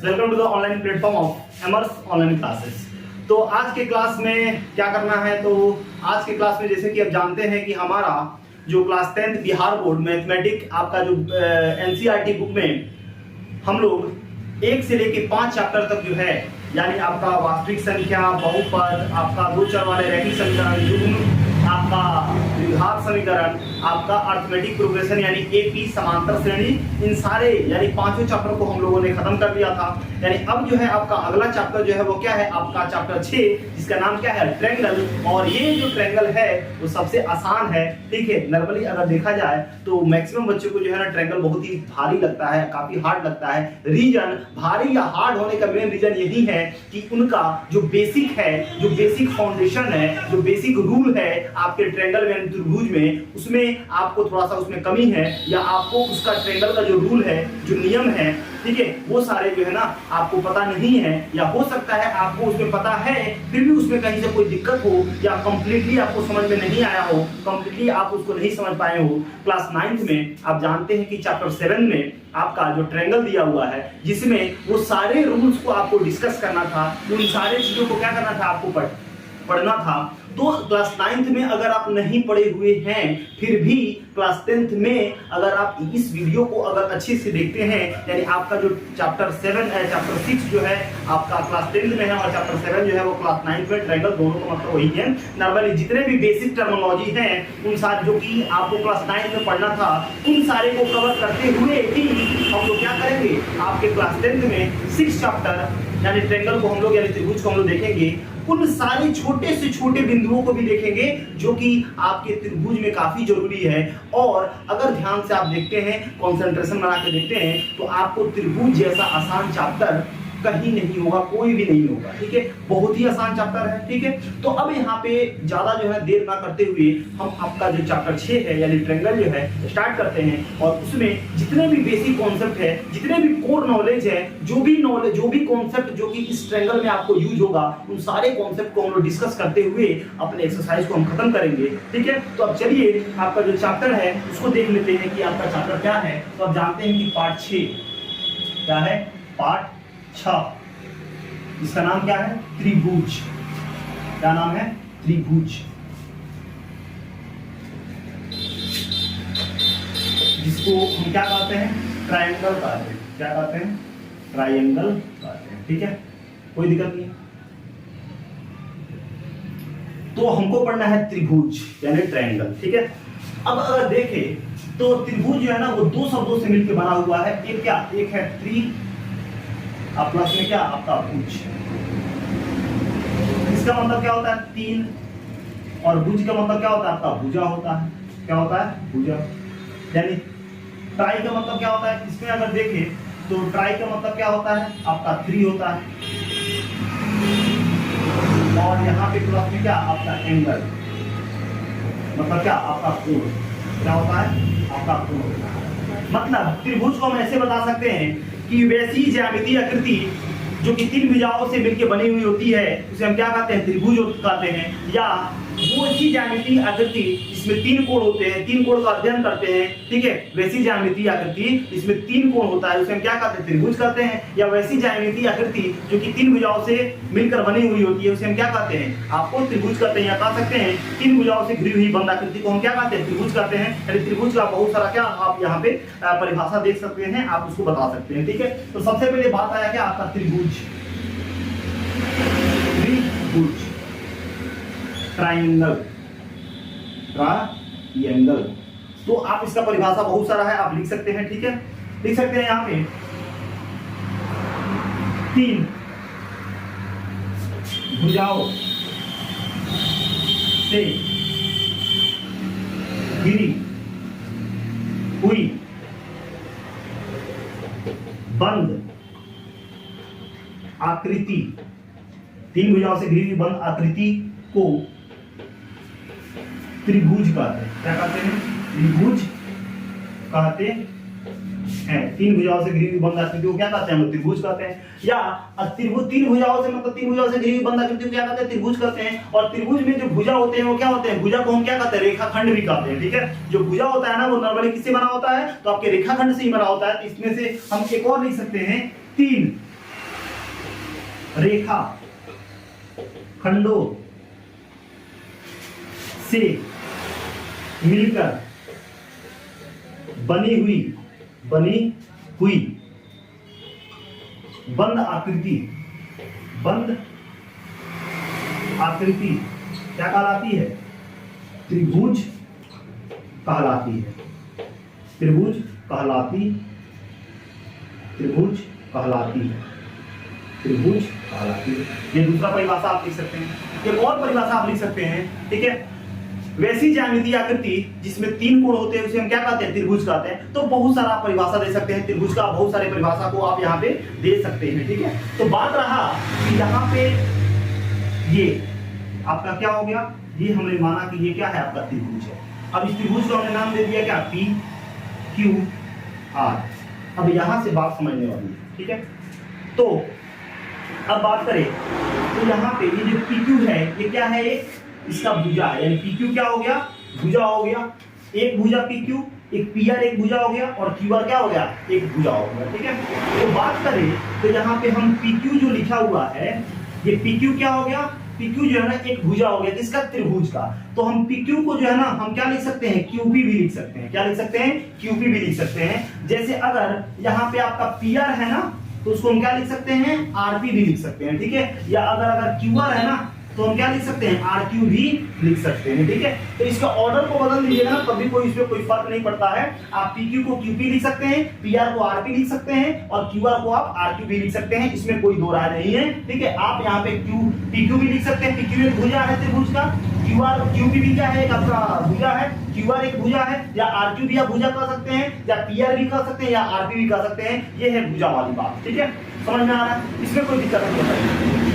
Welcome to the online platform of एमर्स online classes. तो आज के क्लास में क्या करना है, तो आज के क्लास में जैसे कि आप जानते हैं कि हमारा जो class 10th Bihar board mathematic आपका जो एनसीईआरटी बुक में हम लोग 1 से लेके 5 चैप्टर तक जो है, यानी आपका वास्तविक संख्या, बहुपद, आपका दो चर वाले रैखिक समीकरण, युग्म, आपका द्विघात समीकरण, आपका अर्थमेटिक प्रोग्रेशन यानी एपी, समांतर श्रेणी, इन सारे यानी पांचों चैप्टर को हम लोगों ने खत्म कर दिया था। यानी अब जो है आपका अगला चैप्टर जो है वो क्या है, आपका चैप्टर 6, जिसका नाम क्या है, ट्रायंगल। और ये जो ट्रायंगल है वो सबसे आसान है, ठीक है। नॉर्मली अगर देखा जाए तो मैक्सिमम बच्चों को जो है ना ट्रायंगल बहुत ही भारी लगता है, काफी हार्ड लगता है। रीजन भारी या हार्ड होने का मेन रीजन यही है कि उनका जो बेसिक है, जो बेसिक फाउंडेशन है, जो बेसिक रूल है आपके ट्रायंगल में, त्रिभुज में, उसमें आपको थोड़ा सा उसमें कमी है, या आपको उसका ट्रायंगल का जो रूल है, जो नियम है, ठीक है, वो सारे जो है ना आपको पता नहीं है, या हो सकता है आपको उसमें पता है फिर भी उसमें कहीं से कोई दिक्कत हो, या कंप्लीटली आपको समझ में नहीं आया हो, कंप्लीटली आप उसको नहीं समझ पाए हो। क्लास 9th में आप जानते हैं कि चैप्टर 7 में आपका जो ट्रायंगल दिया हुआ है, जिसमें वो सारे रूल्स को आपको डिस्कस करना था, उन सारे चीजों को क्या करना था, आपको पढ़ना था। तो क्लास 9th में अगर आप नहीं पढ़े हुए हैं, फिर भी क्लास 10th में अगर आप इस वीडियो को अगर अच्छे से देखते हैं, यानी आपका जो चैप्टर 7 है, चैप्टर 6 जो है आपका क्लास 10th में है, और चैप्टर 7 जो है वो क्लास 9th में, ट्रायंगल दोनों का मतलब वही है। नॉर्मली जितने भी बेसिक टर्मिनोलॉजी हैं उन सारे जो कि आपको क्लास 9th में पढ़ना था, उन सारे को कवर करते हुए ही हम लोग क्या करेंगे, आपके क्लास 10th में 6 चैप्टर यानी ट्रायंगल को हम लोग, यानी त्रिभुज को हम लोग देखेंगे। उन सारे छोटे से छोटे बिंदुओं को भी देखेंगे जो कि आपके त्रिभुज में काफी जरूरी है। और अगर ध्यान से आप देखते हैं, कंसंट्रेशन बना के देखते हैं, तो आपको त्रिभुज जैसा आसान चैप्टर कहीं नहीं होगा, कोई भी नहीं होगा, ठीक है। बहुत ही आसान चैप्टर है, ठीक है। तो अब यहाँ पे ज्यादा जो है देर ना करते हुए हम आपका जो चैप्टर 6 है यानी ट्रायंगल जो है स्टार्ट करते हैं। और उसमें जितने भी बेसिक कॉन्सेप्ट है, जितने भी कोर नॉलेज है, जो भी नॉलेज, जो भी कॉन्सेप्ट जो कि इस ट्रायंगल में आपको यूज होगा, उन सारे कॉन्सेप्ट को हम लोग डिस्कस करते हुए अपने एक्सरसाइज को हम खत्म करेंगे, ठीक है। तो अब चलिए आपका जो चैप्टर है उसको देख लेते हैं कि आपका चैप्टर क्या है। तो आप जानते हैं कि पार्ट 6 क्या है, पार्ट 6, इसका नाम क्या है, त्रिभुज। क्या नाम है, त्रिभुज, जिसको हम क्या कहते हैं, ट्रायंगल कहते हैं। क्या कहते हैं, ट्रायंगल कहते हैं, ठीक है, कोई दिक्कत नहीं। तो हमको पढ़ना है त्रिभुज यानी ट्रायंगल, ठीक है। अब अगर देखें तो त्रिभुज जो है ना वो दो शब्दों से मिलकर बना हुआ है। एक क्या, एक है त्रि, आप प्लस में क्या, आपका भुज। इसका मतलब क्या होता है, 3, और भुज का मतलब क्या होता है, आपका भुजा होता है। क्या होता है, भुजा। यानी ट्राई का मतलब क्या होता है, इसमें अगर देखें तो ट्राई का मतलब क्या होता है, आपका 3 होता है। और यहाँ पे प्लस में क्या, आपका एंगल, मतलब क्या, आपका कोण। क्या होता है, आपका कोण। मतलब त्रिभुज को हम ऐसे बता सकते हैं कि वैसी ज्यामितीय आकृति जो कि 3 भुजाओं से मिलकर बनी हुई होती है, उसे हम क्या कहते हैं, त्रिभुज कहते हैं। या वो ऐसी ज्यामितीय आकृति जिसमें 3 कोण होते हैं, 3 कोण का अध्ययन करते हैं, ठीक है। वैसी ज्यामितीय आकृति जिसमें 3 कोण होता है उसे हम क्या कहते हैं, त्रिभुज कहते हैं। या वैसी ज्यामितीय आकृति जो कि 3 भुजाओं से मिलकर बनी हुई होती है उसे हम क्या कहते हैं, आपको त्रिभुज कहते हैं। या कह सकते हैं 3 भुजाओं से घिरी हुई बंद आकृति को हम क्या कहते हैं, त्रिभुज कहते हैं। यानी त्रिभुज का बहुत सारा क्या आप यहाँ पे परिभाषा देख सकते हैं, आप उसको बता सकते हैं, ठीक है। तो सबसे पहले बात आया क्या, आपका त्रिभुज, त्रिभुज, ट्रायंगल, ट्रायंगल। तो आप इसका परिभाषा बहुत सारा है, आप लिख सकते हैं, ठीक है। लिख सकते हैं यहाँ पे 3 भुजाओं से घिरी हुई बंद आकृति, 3 भुजाओं से घिरी हुई बंद आकृति को त्रिभुज कहते हैं। क्या कहते हैं, त्रिभुज कहते हैं। 3 भुजाओं से घिरी हुई बंद आकृति को क्या कहते हैं, हम त्रिभुज कहते हैं। या त्रिभुज 3 भुजाओं से मतलब 3 भुजाओं से घिरी हुई बंद आकृति को क्या कहते हैं, त्रिभुज कहते हैं। और त्रिभुज में जो भुजा होते हैं वो क्या होते हैं, भुजा को हम क्या कहते हैं, रेखाखंड भी कहते हैं, ठीक है। जो भुजा होता है ना वो नॉर्मली किससे बना होता है, तो आपके रेखाखंड से ही बना होता है। तो इसमें से हम एक और लिख सकते हैं 3 रेखा खंडों से मिलकर बनी हुई बंद आकृति क्या कहलाती है? त्रिभुज कहलाती है। त्रिभुज कहलाती है। ये दूसरा परिभाषा आप लिख सकते हैं। एक और परिभाषा आप लिख सकते हैं, ठीक है। वैसी ज्यामितीय आकृति जिसमें 3 कोण होते हैं उसे हम क्या कहते हैं? त्रिभुज कहते हैं। तो बहुत सारा परिभाषा दे सकते हैं त्रिभुज का, बहुत सारे परिभाषा को आप यहाँ पे दे सकते हैं, ठीक है। तो बात रहा कि यहाँ पे ये आपका क्या हो गया, ये हमने माना कि ये क्या है? आपका त्रिभुज है। अब इस त्रिभुज को हमने नाम दे दिया क्या? P Q R। अब यहां से बात समझने वाली है, ठीक है। तो अब बात करें तो यहाँ पे ये जो PQ है ये क्या है? एक इसका भुजा है, यानी PQ क्या हो गया? भुजा हो गया। एक भुजा PQ, एक PR एक भुजा हो गया, और QR क्या हो गया? एक भुजा हो गया, ठीक है। तो बात करें तो यहाँ पे हम PQ जो लिखा हुआ है ये PQ क्या हो गया? PQ जो है ना एक भुजा हो गया, किसका? त्रिभुज का। तो हम PQ को जो है ना हम क्या लिख सकते हैं? QP भी लिख सकते हैं। क्या लिख सकते हैं? QP भी लिख सकते हैं। जैसे अगर यहाँ पे आपका PR है ना तो उसको हम क्या लिख सकते हैं? RP भी लिख सकते हैं, ठीक है। या अगर QR है ना तो हम क्या लिख सकते हैं? RQ भी लिख सकते हैं, ठीक है। तो इसका ऑर्डर को बदल दीजिएगा ना तभी इसमें कोई फर्क नहीं पड़ता है। आप PQ को QP लिख सकते हैं, PR को RP लिख सकते हैं, और QR को आप RQ भी लिख सकते हैं। इसमें कोई दो राय नहीं है, ठीक है। आप यहाँ पे PQ भी लिख सकते हैं। PQ एक भुजा है त्रिभुज का। QP भी क्या है? एक आपका भुजा है। QR एक भुजा है, या RQ भी आप भुजा कह सकते हैं, या PR भी कह सकते हैं, या RP भी कह सकते हैं। ये है भुजा वाली बात, ठीक है। समझ में आ रहा है? इसमें कोई दिक्कत नहीं है।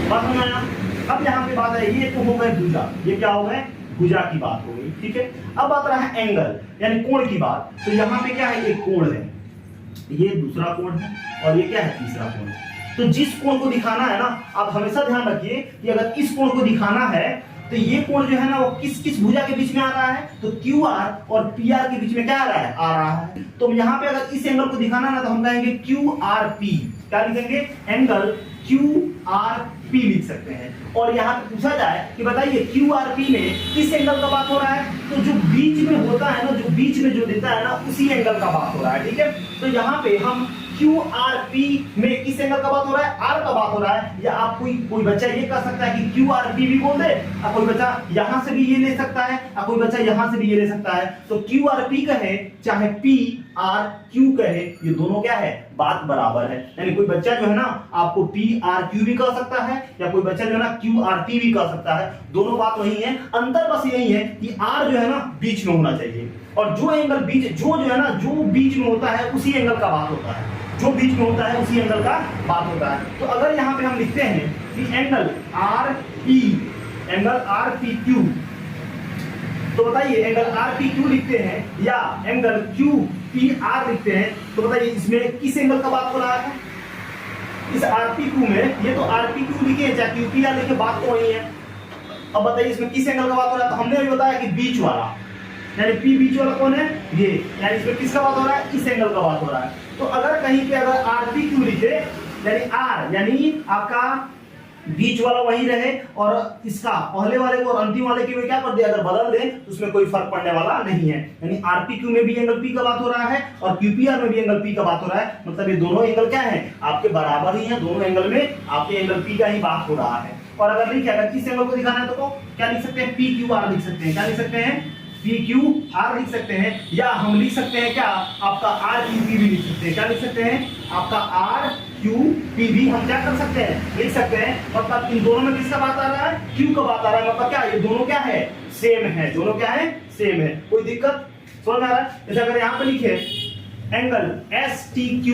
बात समझ में आया? अब यहाँ पे बात है, ये तो हो गए भुजा, ये क्या हो गए? भुजा की बात हो गई, ठीक है। अब बात रहा है एंगल यानी कोण की बात। तो यहाँ पे क्या है? एक कोण है, ये दूसरा कोण है, और ये क्या है? तीसरा कोण है। तो जिस कोण को दिखाना है ना, आप हमेशा ध्यान रखिए कि अगर इस कोण को दिखाना है तो ये कोण जो है ना वो किस भुजा के बीच में आ रहा है? तो QR और PR के बीच में क्या आ रहा है? आ रहा है। तो यहाँ पे अगर इस एंगल को दिखाना ना तो हम कहेंगे QRP। क्या लिखेंगे? एंगल QRP लिख सकते हैं। और यहाँ पे पूछा जाए कि बताइए QRP में किस एंगल का बात हो रहा है? तो जो बीच में होता है ना, जो बीच में जो देता है ना उसी एंगल का बात हो रहा है, ठीक है। तो यहाँ पे हम QRP में किस एंगल का बात हो रहा है? R का बात हो रहा है। या आप कोई बच्चा ये कह सकता है कि QRP भी बोल दे, और कोई बच्चा यहां से भी ये ले सकता है, और कोई बच्चा यहां से भी ये ले सकता है। तो QRP कहे चाहे PRQ कहे, ये दोनों क्या है? बात बराबर है। यानी कोई बच्चा जो है ना आपको PRQ भी कह सकता है, या कोई बच्चा जो है ना QRP भी कह सकता है। दोनों बात वही है, अंतर बस यही है कि R जो है ना बीच में होना चाहिए, और जो एंगल बीच जो है ना जो बीच में होता है उसी एंगल का बात होता है। जो बीच में होता है उसी एंगल का बात होता है। तो अगर यहाँ पे हम लिखते हैं कि एंगल RPQ, तो बताइए एंगल RPQ लिखते हैं या एंगल QPR लिखते हैं, तो बताइए इसमें किस एंगल का बात हो रहा है? इस RPQ में, ये तो RPQ लिखे चाहे QPR लिखे, बात तो वही है। अब बताइए इसमें किस एंगल का बात हो रहा है? तो हमने अभी बताया कि बीच वाला, यानी P बीच वाला कौन है? ये। यानी इसमें किसका बात हो रहा है? इस एंगल का बात हो रहा है। तो अगर कहीं पे अगर RPQ लिखे यानी R यानी आपका बीच वाला वही रहे, और इसका पहले वाले को और अंतिम वाले की में क्या कर दे? अगर बदल दे तो उसमें कोई फर्क पड़ने वाला नहीं है। यानी RPQ में भी एंगल P का बात हो रहा है, और QPR में भी एंगल P का बात हो रहा है। मतलब ये दोनों एंगल क्या है? आपके बराबर ही है। दोनों एंगल में आपके एंगल P का ही बात हो रहा है। और अगर लिखे अगर किस एंगल को दिखाना है तो क्या लिख सकते हैं? PQR लिख सकते हैं। क्या लिख सकते हैं? PQR लिख सकते हैं। या हम लिख सकते हैं क्या? आपका RQP भी लिख सकते हैं। क्या लिख सकते हैं? आपका RQP भी हम क्या कर सकते हैं? लिख सकते हैं। मतलब इन दोनों में किसका बात आ रहा है? Q का बात आ रहा है। मतलब क्या ये दोनों क्या है? सेम है। दोनों क्या है? सेम है। कोई दिक्कत समझ में आ रहा है? जैसे अगर यहाँ पे लिखे एंगल STQ,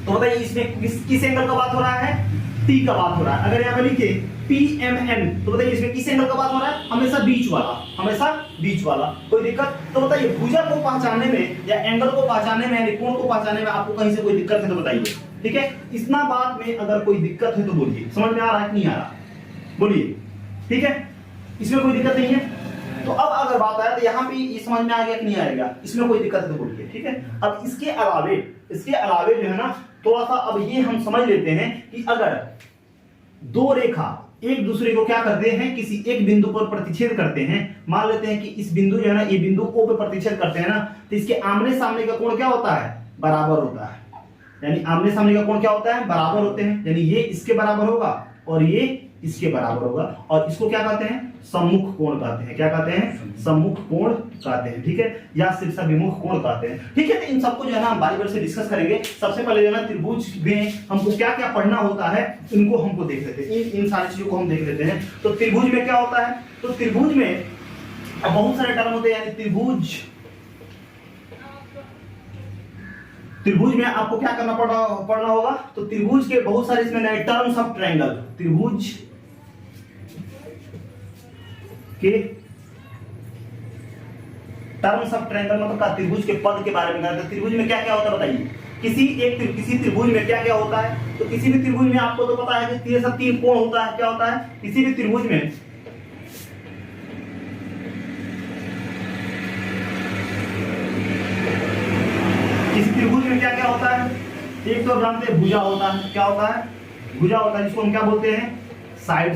तो बताइए इसमें किस एंगल का बात हो रहा है? T का बात हो रहा है। अगर यहाँ पे लिखे PMN, तो बताइए इसमें किस एंगल का बात हो रहा है? हमेशा बीच वाला, हमेशा बीच वाला। कोई दिक्कत? तो बताइए भुजा को पहचानने में या एंगल को पहचानने में यानी कोण को पहचानने में आपको कहीं से कोई दिक्कत है तो बताइए, ठीक है। इतना बात में अगर कोई दिक्कत है तो बोलिए। समझ में आ रहा है कि नहीं आ रहा? बोलिए, ठीक है। इसमें कोई दिक्कत नहीं है। तो अब अगर बात आए तो यहाँ पे ये समझ में आ गया कि नहीं आएगा? इसमें कोई दिक्कत है तो बोलिए, ठीक है। अब इसके अलावे जो है ना थोड़ा सा अब ये हम समझ लेते हैं कि अगर दो रेखा एक दूसरे को क्या करते हैं, किसी एक बिंदु पर प्रतिच्छेद करते हैं। मान लेते हैं कि इस बिंदु जो है ना, ये बिंदु O पे प्रतिच्छेद करते हैं ना, तो इसके आमने सामने का कोण क्या होता है, बराबर होता है। यानी आमने सामने का कोण क्या होता है, बराबर होते हैं। यानी ये इसके बराबर होगा और ये इसके बराबर होगा, और इसको क्या कहते हैं, सम्मुख कोण कहते हैं। क्या कहते हैं, सम्मुख कोण कहते हैं। ठीक है, या शीर्षाभिमुख कोण कहते हैं। ठीक है, तो इन सबको जो है ना हम बारी बारी से डिस्कस करेंगे। सबसे पहले जो है ना त्रिभुज में हमको क्या क्या पढ़ना होता है, इनको हमको देख लेते हैं। इन सारी चीजों को हम देख लेते हैं। तो त्रिभुज में क्या होता है, तो त्रिभुज में बहुत सारे टर्म होते हैं। यानी त्रिभुज में आपको क्या करना पड़ना होगा, तो त्रिभुज के बहुत सारे इसमें नए टर्म्स ऑफ ट्रायंगल, त्रिभुज के टर्म्स ऑफ ट्रायंगल मतलब का त्रिभुज के पद के बारे में कहते हैं। त्रिभुज में क्या क्या होता है बताइए, किसी त्रिभुज में क्या क्या होता है। तो किसी भी त्रिभुज में आपको तो पता है कि तीन कोण होता है। क्या होता है, किसी भी त्रिभुज में क्या क्या होता है, एक तो जानते हैं भुजा होता है। क्या होता है, भुजा होता है, जिसको हम क्या बोलते हैं, साइड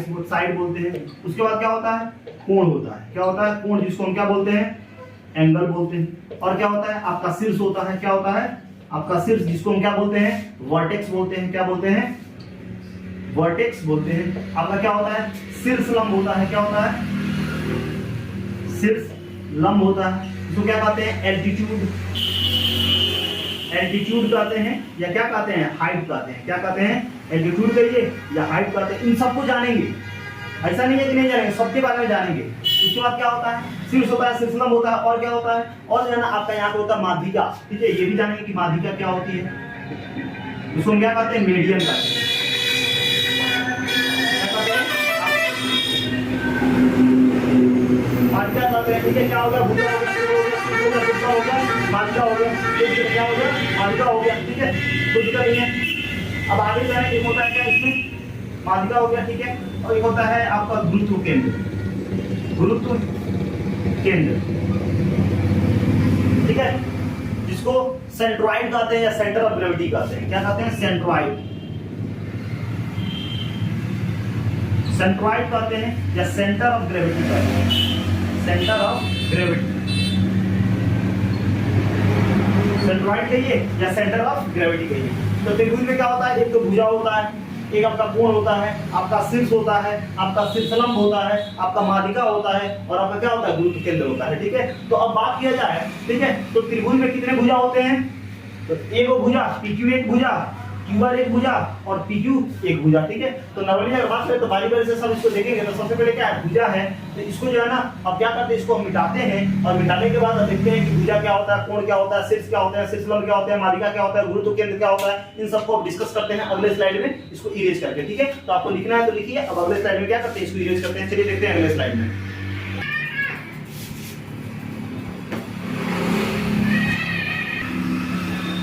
बोलते हैं। उसके बाद क्या होता है, कोण होता है। क्या होता है, कोण, जिसको हम क्या बोलते हैं, एंगल बोलते हैं। और क्या होता है, आपका शीर्ष होता है। क्या होता है, आपका शीर्ष, जिसको हम क्या बोलते हैं, वर्टेक्स बोलते हैं। क्या बोलते हैं, वर्टेक्स बोलते हैं। आपका क्या होता है, शीर्ष लंब होता है। क्या होता है, शीर्ष लंब होता है। इसको क्या कहते हैं, एल्टीट्यूड कहते हैं, या क्या कहते हैं, हाइट कहते हैं। क्या कहते हैं, एल्टीट्यूड कहिए या हाइट कहते हैं। इन सबको जानेंगे, ऐसा नहीं है कि नहीं जानेंगे, सबके बारे में जानेंगे। उसके बाद क्या होता है, शीर्ष होता है, शीर्ष लंब होता है, और क्या होता है, और जो है ना आपका यहाँ पे होता है माध्यिका। ठीक है, ये भी जानेंगे कि माध्यिका क्या होती है। उसको क्या कहते हैं, मीडियन कहते हैं। माध्यिका कहते हैं। ठीक है, क्या हो गया, भुजा हो गया, हो गया, माध्यिका हो गया, क्या हो गया, माध्यिका हो गया। ठीक है, कुछ दिक्कत नहीं है। अब आगे जो है एक होता है क्या, इसमें माध्यिका हो गया। ठीक है, और एक होता है आपका गुरुत्व केंद्र। गुरुत्व केंद्र, ठीक है, जिसको सेंट्रॉइड कहते हैं या सेंटर ऑफ ग्रेविटी कहते हैं। क्या कहते हैं, सेंट्रॉइड, सेंट्रॉइड कहते हैं या सेंटर ऑफ ग्रेविटी कहते हैं। सेंटर ऑफ ग्रेविटी, सेंट्रॉइड कहिए या सेंटर ऑफ ग्रेविटी कहिए। तो त्रिभुज में क्या होता है, एक तो भुजा होता है, एक आपका कोण होता है, आपका शीर्ष होता है, आपका शीर्षलंब होता है, आपका माध्यिका होता है, और आपका क्या होता है, गुरुत्व केंद्र होता है। ठीक है, तो अब बात किया जाए, ठीक है, तो त्रिभुज में कितने भुजा होते हैं, तो एक भुजा, PQ एक भुजा, QR एक भुजा और PQ एक भुजा। ठीक है, तो नॉर्मली अगर बात करें तो बारी बारी से सब इसको देखेंगे। तो सबसे पहले क्या है, भुजा है, तो इसको जो है ना अब क्या करते हैं, इसको हम मिटाते हैं, और मिटाने के बाद देखते हैं कि भुजा क्या होता है, कोण क्या होता है, शीर्ष क्या होता है, शीर्षलंब क्या होता है, माध्यिका क्या होता है, गुरुत्व केंद्र क्या होता है। इन सबको अब डिस्कस करते हैं अगले स्लाइड में, इसको इरेज करके। ठीक है, तो आपको लिखना है तो लिखिए। अब अगले स्लाइड में क्या करते हैं, इसको इरेज करते हैं। चलिए देखते हैं अगले स्लाइड में।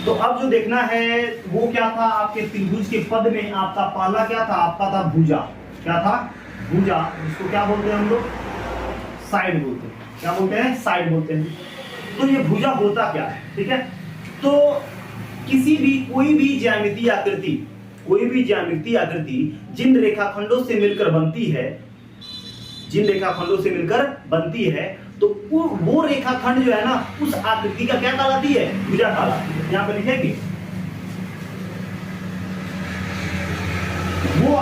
तो अब जो देखना है वो क्या था, आपके त्रिभुज के पद में आपका पहला क्या था, आपका था भुजा। क्या था, भुजा, जिसको क्या बोलते हैं हम लोग, साइड बोलते हैं। क्या बोलते हैं, साइड बोलते हैं। तो ये भुजा होता क्या है, ठीक है, तो कोई भी ज्यामितीय आकृति जिन रेखाखंडों से मिलकर बनती है, तो वो रेखाखंड जो है ना, उस आकृति का क्या कहलाती है, भुजा कहलाती है। यहां पे लिखेंगे वो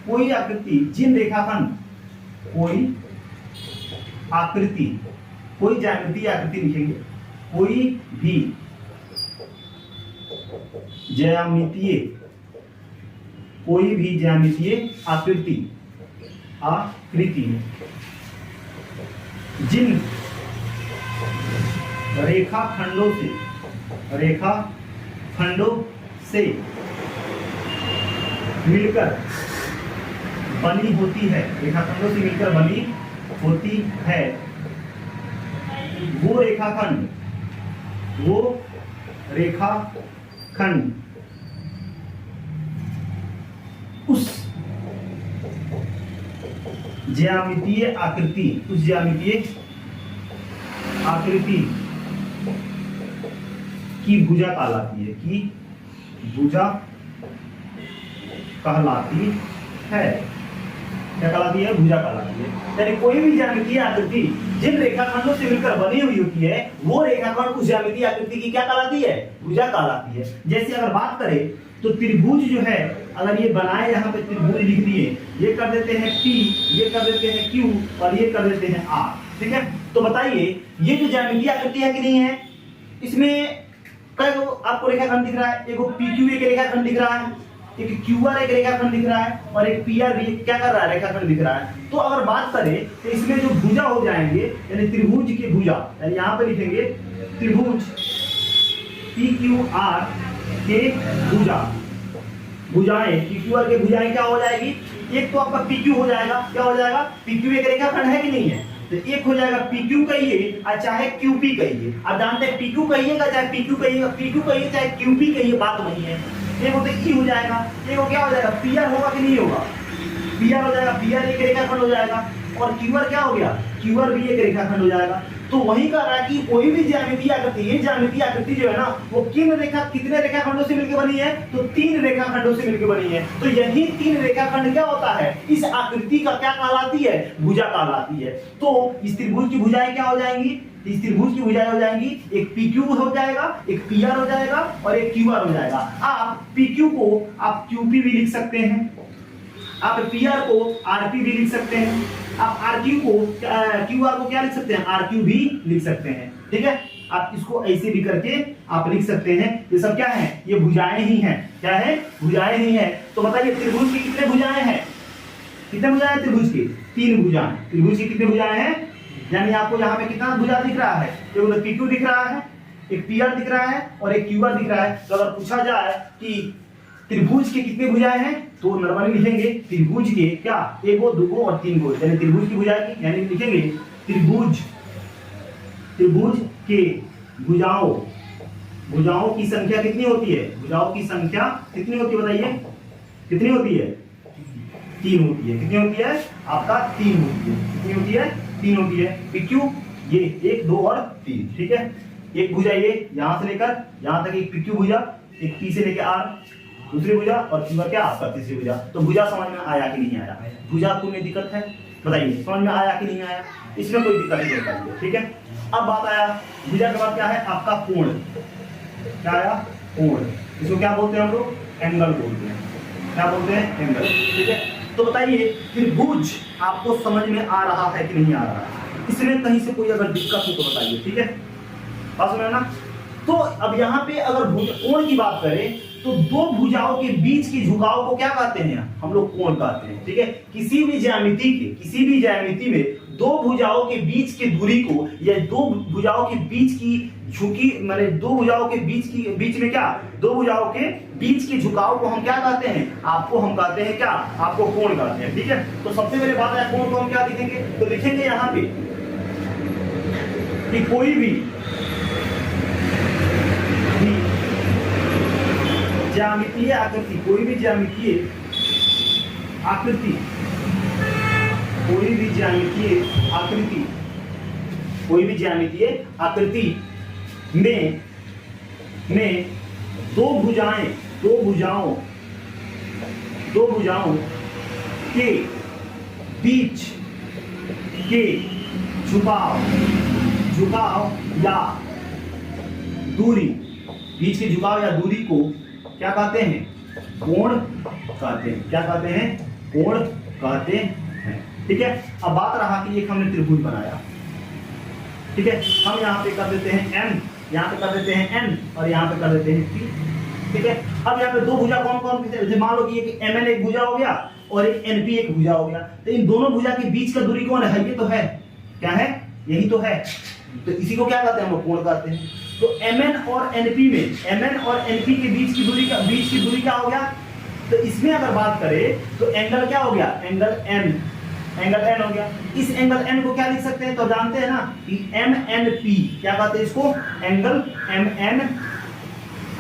कोई आकृति जिन रेखाखंड, कोई ज्यामितीय आकृति लिखेंगे, कोई भी ज्यामितीय आकृति जिन रेखाखंडों से मिलकर बनी होती है, वो रेखाखंड उस ज्यामितीय आकृति की भुजा कहलाती है, कहलाती है। क्या कहलाती है? भुजा कहलाती है। यानी कोई भी ज्यामितीय आकृति जिन रेखाखंडों से मिलकर बनी हुई होती है वो रेखाखंड उस ज्यामितीय आकृति की क्या कहलाती है? भुजा कहलाती है। जैसे अगर बात करें तो त्रिभुज जो है, अगर ये बनाए यहाँ पे त्रिभुज लिख दिए, ये कर देते हैं P, ये कर देते हैं Q और ये कर देते हैं R, ठीक है। तो बताइए ये जो ज्यामितीय आकृति है कि नहीं है, इसमें कई आपको रेखाखंड दिख रहा है? एक PQ एक रेखाखंड दिख रहा है, एक QR एक रेखाखंड दिख रहा है और एक PR भी क्या कर रहा है? रेखाखंड दिख रहा है। तो अगर बात करें तो इसमें जो भुजा हो जाएंगे यानी त्रिभुज की भुजा, यानी यहाँ पे लिखेंगे त्रिभुज PQR के भुजा, भुजाएं PQR के भुजाएं क्या हो जाएगी? एक तो आपका PQ हो जाएगा, क्या हो जाएगा? PQ एक रेखाखंड है कि नहीं है? तो एक हो जाएगा PQ कहिए और चाहे QP कहिए। आप जानते हैं PQ कहिएगा चाहे PQ कहिएगा, PQ कहिए चाहे QP कहिए, बात वही है। एक होते E हो जाएगा, एक हो क्या हो जाएगा? PR होगा कि नहीं होगा? PR हो जाएगा, PR एक रेखाखंड हो जाएगा और QR क्या हो गया? QR भी एक रेखाखंड हो जाएगा। तो वही कह रहा है कि कोई भी ज्यामितीय आकृति, ये ज्यामितीय आकृति जो है ना वो कितने रेखाखंडों से मिलकर बनी है? तो 3 रेखाखंडों से मिलकर बनी है। तो यही 3 रेखाखंड क्या होता है? इस आकृति का क्या कहलाती है? भुजा कहलाती है। तो इस त्रिभुज की भुजाएं क्या हो जाएंगी? इस त्रिभुज की भुजाएं हो जाएंगी, एक PQ हो जाएगा, एक PR हो जाएगा और एक QR हो जाएगा। आप PQ को आप QP भी लिख सकते हैं, आप PR को RP भी लिख सकते हैं, आप RQ को QR को क्या लिख सकते हैं? RQ भी लिख सकते हैं, ठीक है। आप इसको ऐसे भी करके आप लिख सकते हैं। ये सब क्या है? ये भुजाएं ही हैं। क्या है? भुजाएं ही हैं। तो बताइए त्रिभुज की कितने भुजाएं हैं? कितने भुजाएं हैं त्रिभुज की? 3 भुजाएं। त्रिभुज की कितने भुजाएं हैं? यानी आपको यहाँ पे कितना भुजा दिख रहा है? एक PQ दिख रहा है, एक PR दिख रहा है और एक QR दिख रहा है। तो अगर पूछा जाए कि त्रिभुज के कितने भुजाएं हैं तो नॉर्मली लिखेंगे त्रिभुज के क्या? 1 2 और 3 यानी त्रिभुज की भुजाएं की, यानी लिखेंगे त्रिभुज के भुजाओं की संख्या कितनी होती है? भुजाओं की संख्या कितनी होती है? बताइए कितनी होती है? 3 होती है। कितनी होती है? आपका 3 होती है। कितनी होती है? 3 होती है। PQ ये 1 2 और 3, ठीक है। एक भुजा ये यहां से लेकर यहां तक एक PQ भुजा, एक P से लेकर R दूसरी भुजा और QR क्या? आपका तीसरी भुजा। तो भुजा समझ में आया कि नहीं आया? भुजा को में दिक्कत है? बताइए समझ में आया कि नहीं आया? इसमें कोई दिक्कत नहीं होता, ठीक है। अब बात आया भुजा के बाद क्या है? आपका कोण। क्या आया? कोण। इसको क्या बोलते हैं हम लोग? एंगल बोलते हैं। क्या बोलते हैं? एंगल, ठीक है। तो बताइए त्रिभुज आपको समझ में आ रहा है कि नहीं आ रहा है? इसमें कहीं से कोई अगर दिक्कत हो तो बताइए, ठीक है। बात समझ ना? तो अब यहाँ पे अगर कोण की बात करें तो 2 भुजाओं के बीच की झुकाव को क्या कहते हैं? हम लोग कोण कहते हैं, ठीक है। किसी भी ज्यामिति में 2 भुजाओं के बीच की दूरी को या 2 भुजाओं के बीच की झुकी माने 2 भुजाओं के बीच में क्या? 2 भुजाओं के बीच के झुकाव को हम क्या कहते हैं? आपको हम कहते हैं क्या? आपको कोण कहते हैं, ठीक है। तो सबसे पहले बात है कोण को हम क्या लिखेंगे? तो लिखेंगे यहाँ पे कि कोई भी ज्यामितीय आकृति, कोई भी ज्यामितीय आकृति में 2 भुजाओं के बीच के झुकाव या दूरी, बीच के झुकाव या दूरी को क्या कहते हैं? कोण कहते हैं। क्या कहते हैं? कोण कहते हैं, ठीक है। अब बात रहा कि एक हमने त्रिभुज बनाया, ठीक है। हम यहाँ पे कर देते हैं M, यहाँ पे कर देते हैं N और यहाँ पे कर देते हैं P, ठीक है। अब यहाँ पे 2 भुजा कौन कौन से? मान लो कि एक MN एक भुजा हो गया और एक NP एक भुजा हो गया। तो इन दोनों भुजा के बीच का दूरी कौन है? ये तो है। क्या है? यही तो है। तो इसी को क्या कहते हैं? हम लोग कोण कहते हैं। तो MN और NP के बीच की दूरी क्या हो गया? तो इसमें अगर बात करें तो एंगल क्या हो गया? एंगल N हो गया। इस एंगल N को क्या लिख सकते हैं? तो जानते हैं ना कि MNP क्या कहते हैं इसको? Angle MN।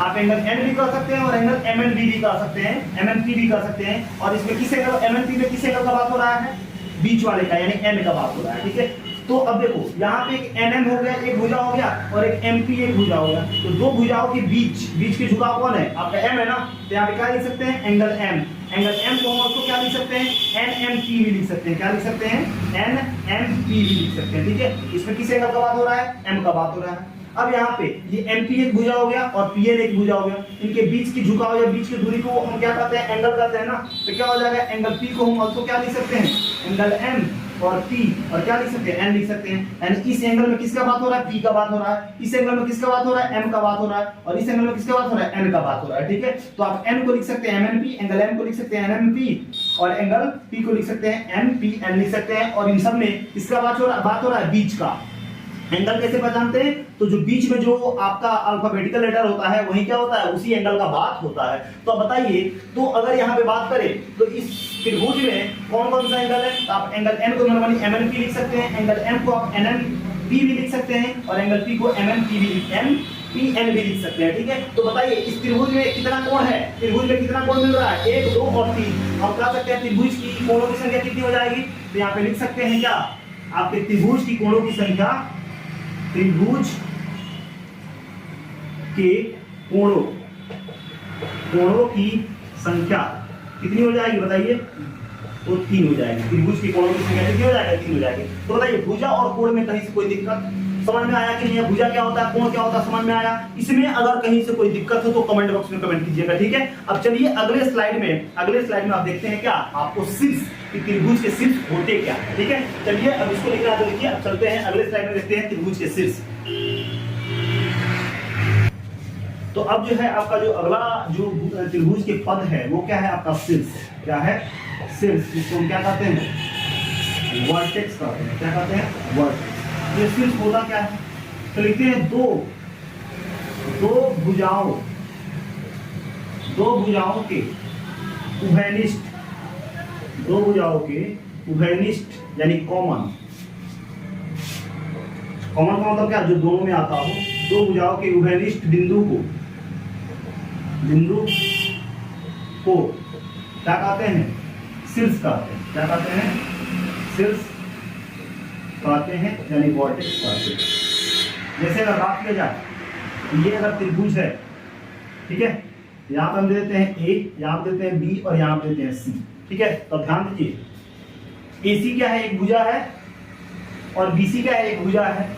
आप एंगल N भी कर सकते हैं और एंगल MNP भी कर सकते हैं, MNP भी कर सकते हैं। और इसमें किस एंगल MNP में किस एंगल का बात हो रहा है? बीच वाले का, यानी M का बात हो रहा है, ठीक है। तो अब देखो यहाँ पे एक NM हो गया, एक भुजा हो गया और एक MP एक भुजा हो गया। तो 2 भुजाओं के बीच के झुकाव कौन है? आपका M है ना। तो यहाँ पे क्या लिख सकते हैं? Angle M। एंगल एम को हम उसको क्या लिख सकते हैं, एनएमपी भी लिख सकते हैं। क्या लिख सकते हैं, एनएमपी भी लिख सकते हैं। ठीक है, इसमें किस एंगल का बात हो रहा है, एम का बात हो रहा है। अब यहाँ पे ये एमपी एक भुजा हो गया और पीएन एक भुजा हो गया, इनके बीच की झुकाव या बीच की दूरी को हम क्या कहते हैं, एंगल कहते हैं ना। तो क्या हो जाएगा, एंगल पी को हम ऑल्सो क्या लिख सकते हैं, एंगल एम और पी, और क्या लिख सकते हैं, एन लिख सकते हैं। यानी इस एंगल में किसका बात हो रहा है, पी का बात हो रहा है, इस एंगल में किसका बात हो रहा है, एम का बात हो रहा है, और इस एंगल में किसका बात हो रहा है, एन का बात हो रहा है। ठीक है, तो आप एन को लिख सकते हैं एमएनपी, एंगल एम को लिख सकते हैं एनएमपी, और एंगल पी को लिख सकते हैं एमपीएन लिख सकते हैं। और इन सब में किसका बात हो रहा है, बीच का। एंगल कैसे पहचानते हैं, तो जो बीच में जो आपका अल्फाबेटिकल लेटर होता है वही क्या होता है, उसी एंगल का बात होता है। तो अब बताइए, तो अगर यहाँ पे बात करें तो इस त्रिभुज में कौन कौन सा एंगल है, तो आप एंगल एन को नॉर्मली एमएनपी लिख सकते हैं, एंगल एम को आप एनएमपी भी लिख सकते हैं, और एंगल पी को एमपीएन भी लिख सकते हैं। ठीक है, तो बताइए इस त्रिभुज में कितना कोण है, त्रिभुज में कितना कोण मिल रहा है, 1 2 और 3। हम कह सकते हैं त्रिभुज की कोणों की संख्या कितनी हो जाएगी, तो यहाँ पे लिख सकते हैं क्या, आपके त्रिभुज की कोणों की संख्या, त्रिभुज के कोणों की संख्या कितनी हो जाएगी बताइए, तो 3 हो जाएगी। त्रिभुज के कोणों की संख्या कितनी हो जाएगी, 3 हो जाएगी। तो बताइए भुजा और कोण में कहीं से कोई दिक्कत समझ में आया कि नहीं, भुजा क्या होता है, कोण क्या होता है, समझ में आया। इसमें अगर कहीं से कोई दिक्कत हो तो कमेंट बॉक्स में कमेंट कीजिएगा। ठीक है, अब चलिए अगले स्लाइड में आप देखते हैं क्या, आपको शीर्ष कि त्रिभुज के शीर्ष होते क्या। ठीक है, चलिए अब इसको लिखना तो लिखिए। अब चलते हैं अगले स्लाइड में, देखते हैं त्रिभुज के शीर्ष। तो अब जो है आपका जो अगला जो त्रिभुज के पद है वो क्या है, आपका शीर्ष। क्या है, शीर्ष, जिसको हम क्या कहते हैं, वर्टेक्स कहते हैं। क्या कहते हैं, वर्टेक्स। ये शीर्ष होता क्या है, तो लिखते हैं दो भुजाओं के उभयनिष्ठ यानी कॉमन का मतलब क्या, जो दोनों में आता हो, दो भुजाओं के उभयनिष्ठ बिंदु को क्या कहते हैं, शीर्ष कहते हैं। क्या कहते हैं, शीर्ष कहते हैं, यानी वर्टेक्स कहते हैं। जैसे अगर बात किया जाए, ये अगर त्रिभुज है, ठीक है, यहाँ पर हम दे देते हैं ए, यहाँ पर देते हैं बी, और यहाँ पर देते हैं सी। ठीक है, तो ध्यान दीजिए, AC क्या है, एक भुजा है, और BC क्या है, एक भुजा है।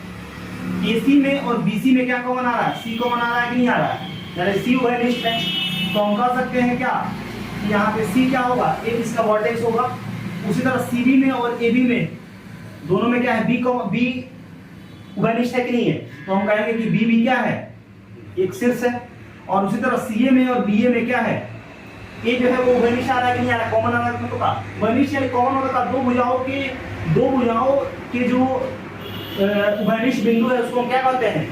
AC में और BC में क्या कॉमन आ रहा है, C कॉमन आ रहा है कि नहीं आ रहा है, यानी C उभयनिष्ठ है। तो हम कह सकते हैं क्या, यहाँ पे C क्या होगा, एक इसका वर्टेक्स होगा। उसी तरह CB में और AB में दोनों में क्या है, B उभयनिष्ठ है कि नहीं है, तो हम कहेंगे कि B भी क्या है, एक शीर्ष है। और उसी तरह CA में और BA में क्या है, A जो है वो उभयनिष्ठ आ रहा है कि नहीं आ रहा है, कॉमन आ रहा है। तो का उभयनिष्ठ यानी कॉमन होता है, दो भुजाओं के जो उभयनिष्ठ बिंदु है उसको हम क्या कहते हैं,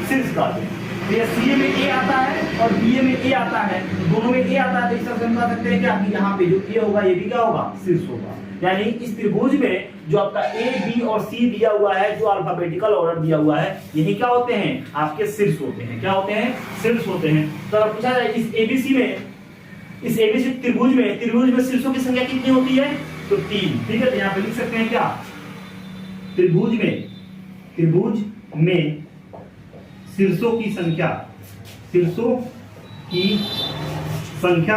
शीर्ष कहते हैं। तो ये CA में A आता है और BA में A आता है, दोनों में A आता है, तो इस तरह से हम कह सकते हैं क्या, कि यहाँ पे जो A होगा ये भी क्या होगा, शीर्ष होगा। यानी इस त्रिभुज में जो आपका A, B और C दिया हुआ है, जो अल्फाबेटिकल ऑर्डर दिया हुआ है, यही क्या होते हैं, आपके शीर्ष होते हैं। क्या होते हैं, शीर्ष होते हैं। तो अगर पूछा जाए इस ABC त्रिभुज में शीर्षों की संख्या कितनी होती है, तो 3। ठीक है, तो यहाँ पे लिख सकते हैं क्या, त्रिभुज में शीर्षों की संख्या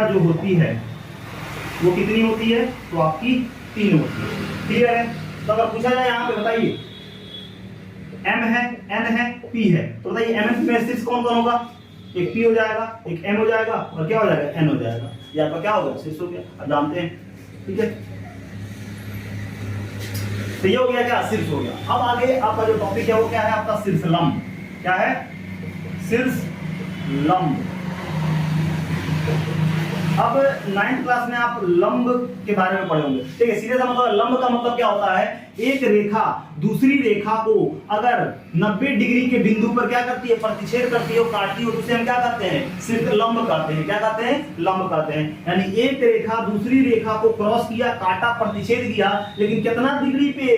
जो होती है वो कितनी होती है, तो आपकी 3 होती है। क्लियर है। तो अगर पूछा जाए यहाँ पे बताइए M है, N है, P है, तो बताइए M में शीर्ष कौन कौन होगा, एक P हो जाएगा, एक M हो जाएगा, और क्या हो जाएगा, N हो जाएगा। ये आपका क्या होगा, शीर्ष हो गया, आप जानते हैं। ठीक है, तो ये हो गया क्या, शीर्ष हो गया। अब आगे आपका जो टॉपिक है वो क्या है, आपका शीर्ष लंब। क्या है, शीर्ष लंब। अब 9th क्लास में आप लंब के बारे में पढ़े होंगे। ठीक है, सीधे सा मतलब लंब का मतलब क्या होता है, एक रेखा दूसरी रेखा को अगर 90 डिग्री के बिंदु पर क्या करती है, प्रतिच्छेद करती है, काटती है, तो उसे हम क्या कहते हैं, सिर्फ लंब कहते हैं। क्या कहते हैं, लंब कहते हैं। यानी एक रेखा दूसरी रेखा को क्रॉस किया, काटा, प्रतिच्छेद किया, लेकिन कितना डिग्री पे,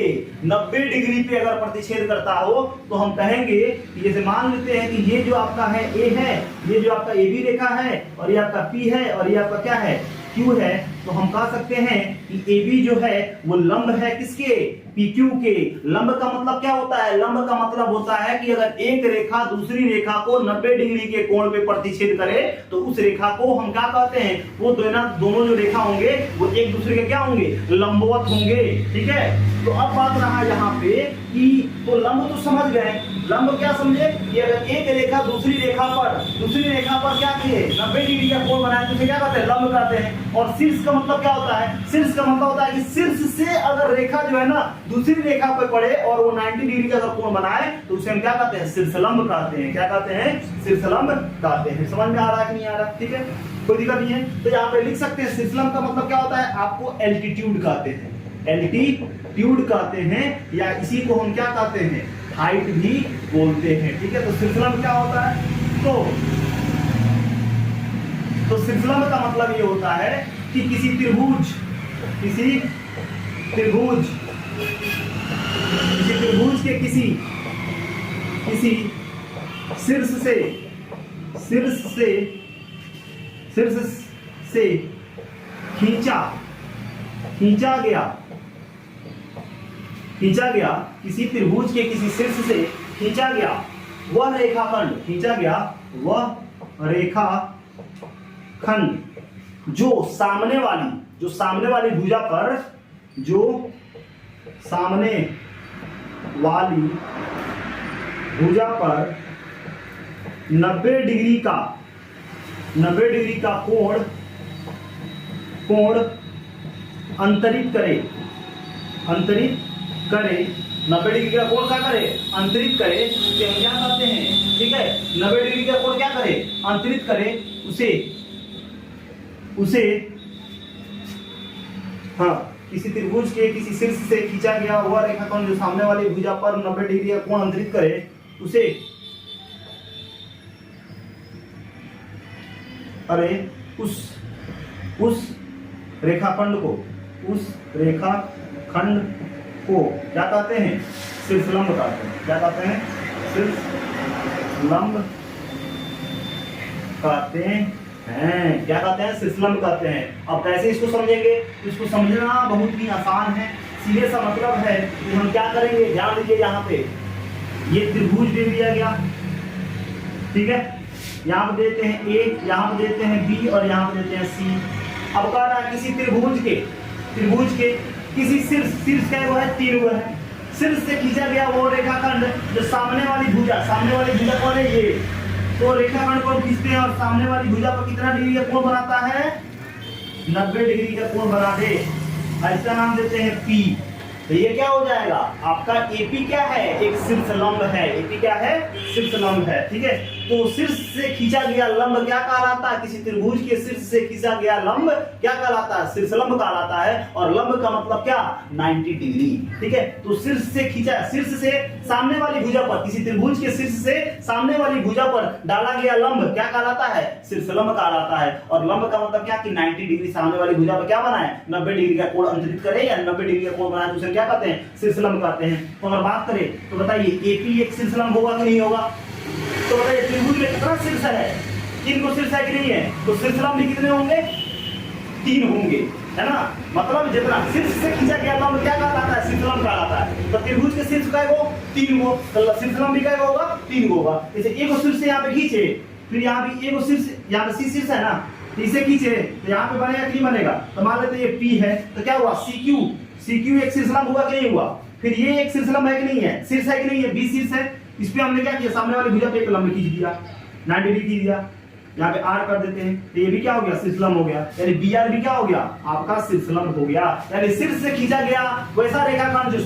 90 डिग्री पे अगर प्रतिच्छेद करता हो तो हम कहेंगे, जैसे मान लेते हैं कि ये जो आपका है A है, ये जो आपका AB रेखा है, और ये आपका P है, और ये आपका क्या है, Q है। तो हम कह सकते हैं कि AB जो है वो लंब है किसके, PQ के। लंब का मतलब क्या होता है, लंब का मतलब होता है कि अगर एक रेखा दूसरी रेखा को 90 डिग्री के कोण पे प्रतिच्छेद करे तो उस रेखा को हम क्या कहते हैं, वो दोनों जो रेखा होंगे वो एक दूसरे के क्या होंगे, लंबवत होंगे। ठीक है, तो अब बात रहा यहाँ पे कि तो लंब तो समझ गए, लंब क्या समझे कि अगर एक रेखा दूसरी रेखा पर क्या किए 90 डिग्री का कोण बनाए तो क्या कहते हैं, लंब कहते हैं। और शीर्ष का मतलब क्या होता है, शीर्ष का मतलब होता है कि शीर्ष से अगर रेखा जो है ना दूसरी रेखा पर पड़े और वो 90 डिग्री का अगर कोण बनाए तो उसे हम क्या कहते हैं, शीर्षलंब कहते हैं। क्या कहते हैं, शीर्षलंब कहते हैं। समझ में आ रहा है कि नहीं आ रहा, ठीक है, कोई दिक्कत नहीं है। तो यहाँ पे लिख सकते हैं शीर्षलंब का मतलब क्या होता है, आपको एल्टीट्यूड कहते हैं, एल्टीट्यूड कहते हैं, या इसी को हम क्या कहते हैं, हाइट भी बोलते हैं। ठीक है, तो शीर्षलंब क्या होता है, तो शीर्षलंब का मतलब ये होता है कि किसी त्रिभुज के किसी शीर्ष से खींचा गया किसी त्रिभुज के किसी शीर्ष से खींचा गया वह रेखाखंड जो सामने वाली भुजा पर 90 डिग्री का कोण अंतरित करे 90 डिग्री का कोण क्या करे, अंतरित करे, तो हम क्या कहते हैं, ठीक है, 90 डिग्री का कोण क्या करे, अंतरित करे, उसे हाँ, किसी त्रिभुज के किसी शीर्ष से खींचा गया वह रेखाखंड जो सामने वाली भुजा पर 90 डिग्री का कोण अंतरित करे, उस रेखाखंड को क्या कहते हैं, शीर्षलंब कहते हैं। क्या कहते हैं, शीर्षलंब कहते हैं। क्या कहते हैं, शीर्षलंब कहते हैं। अब कैसे इसको समझेंगे, इसको समझना बहुत ही आसान है, सीधे सा मतलब है कि हम क्या करेंगे, ध्यान दीजिए, यहाँ पे ये त्रिभुज दे दिया गया, ठीक है, यहाँ पे देते हैं A, यहाँ पे देते हैं B और यहाँ पे देते हैं C। अब कह रहा है किसी त्रिभुज के किसी शीर्ष का वो है, 3 वो है, शीर्ष से खींचा गया वो रेखाखंड जो सामने वाली भुजा कौन है, ये, तो रेखाखंड को खींचते हैं और सामने वाली भुजा पर कितना डिग्री का कोण बनाता है, 90 डिग्री का कोण बना दे, ऐसा नाम देते हैं P। तो ये क्या हो जाएगा, आपका AP क्या है, एक शीर्षलंब है। AP क्या है, शीर्षलंब है। ठीक है, तो शीर्ष से खींचा गया लंब क्या कहलाता है, किसी त्रिभुज के शीर्ष से खींचा गया लंब क्या कहलाता है, शीर्षलंब कहलाता है। और लंब का मतलब क्या, 90 डिग्री। ठीक है, तो शीर्ष से सामने वाली भुजा पर, किसी त्रिभुज के शीर्ष से सामने वाली भुजा पर डाला गया लंब क्या कहलाता है, शीर्षलंब कहलाता है। और लंब का मतलब क्या कि 90 डिग्री सामने वाली भुजा पर क्या बनाए, 90 डिग्री का कोण अंतरित करे या 90 डिग्री का कोण बनाए, तो उसे क्या कहते हैं, शीर्षलंब कहते हैं। तो अगर बात करें तो बताइए AP एक शीर्षलंब होगा कि नहीं होगा, तो बताइए त्रिभुज में कितना शीर्ष है, 3 को शीर्ष है कि नहीं है, तो शीर्षलंब भी कितने होंगे, 3 होंगे, है ना। मतलब जितना शीर्ष से खींचा गया लंब क्या कहलाता है, शीर्षलंब कहलाता है। तो त्रिभुज के शीर्ष का वो 3 को, तो शीर्षलंब भी क्या होगा, 3 होगा। जैसे एक शीर्ष से यहाँ पे खींचे, फिर यहाँ भी एक शीर्ष, यहाँ पे C शीर्ष है ना, तो इसे खींचे तो यहाँ पे बनेगा कि नहीं बनेगा, तो मान लेते ये P है, तो क्या हुआ, CQ एक शीर्षलंब हुआ कि नहीं हुआ। फिर ये एक शीर्षलंब है कि नहीं है, शीर्ष है कि नहीं है, B शीर्ष है, इस पे हमने क्या किया, सामने वाली भुजा पे एक लंब खींच दिया, 90 डिग्री खींच दिया, यहाँ पे R कर देते हैं, तो ये भी क्या हो गया, शीर्षलंब हो गया, यानी BR भी क्या हो गया, आपका शीर्षलंब हो गया। यानी शीर्ष से खींचा गया वैसा रेखाखंड जो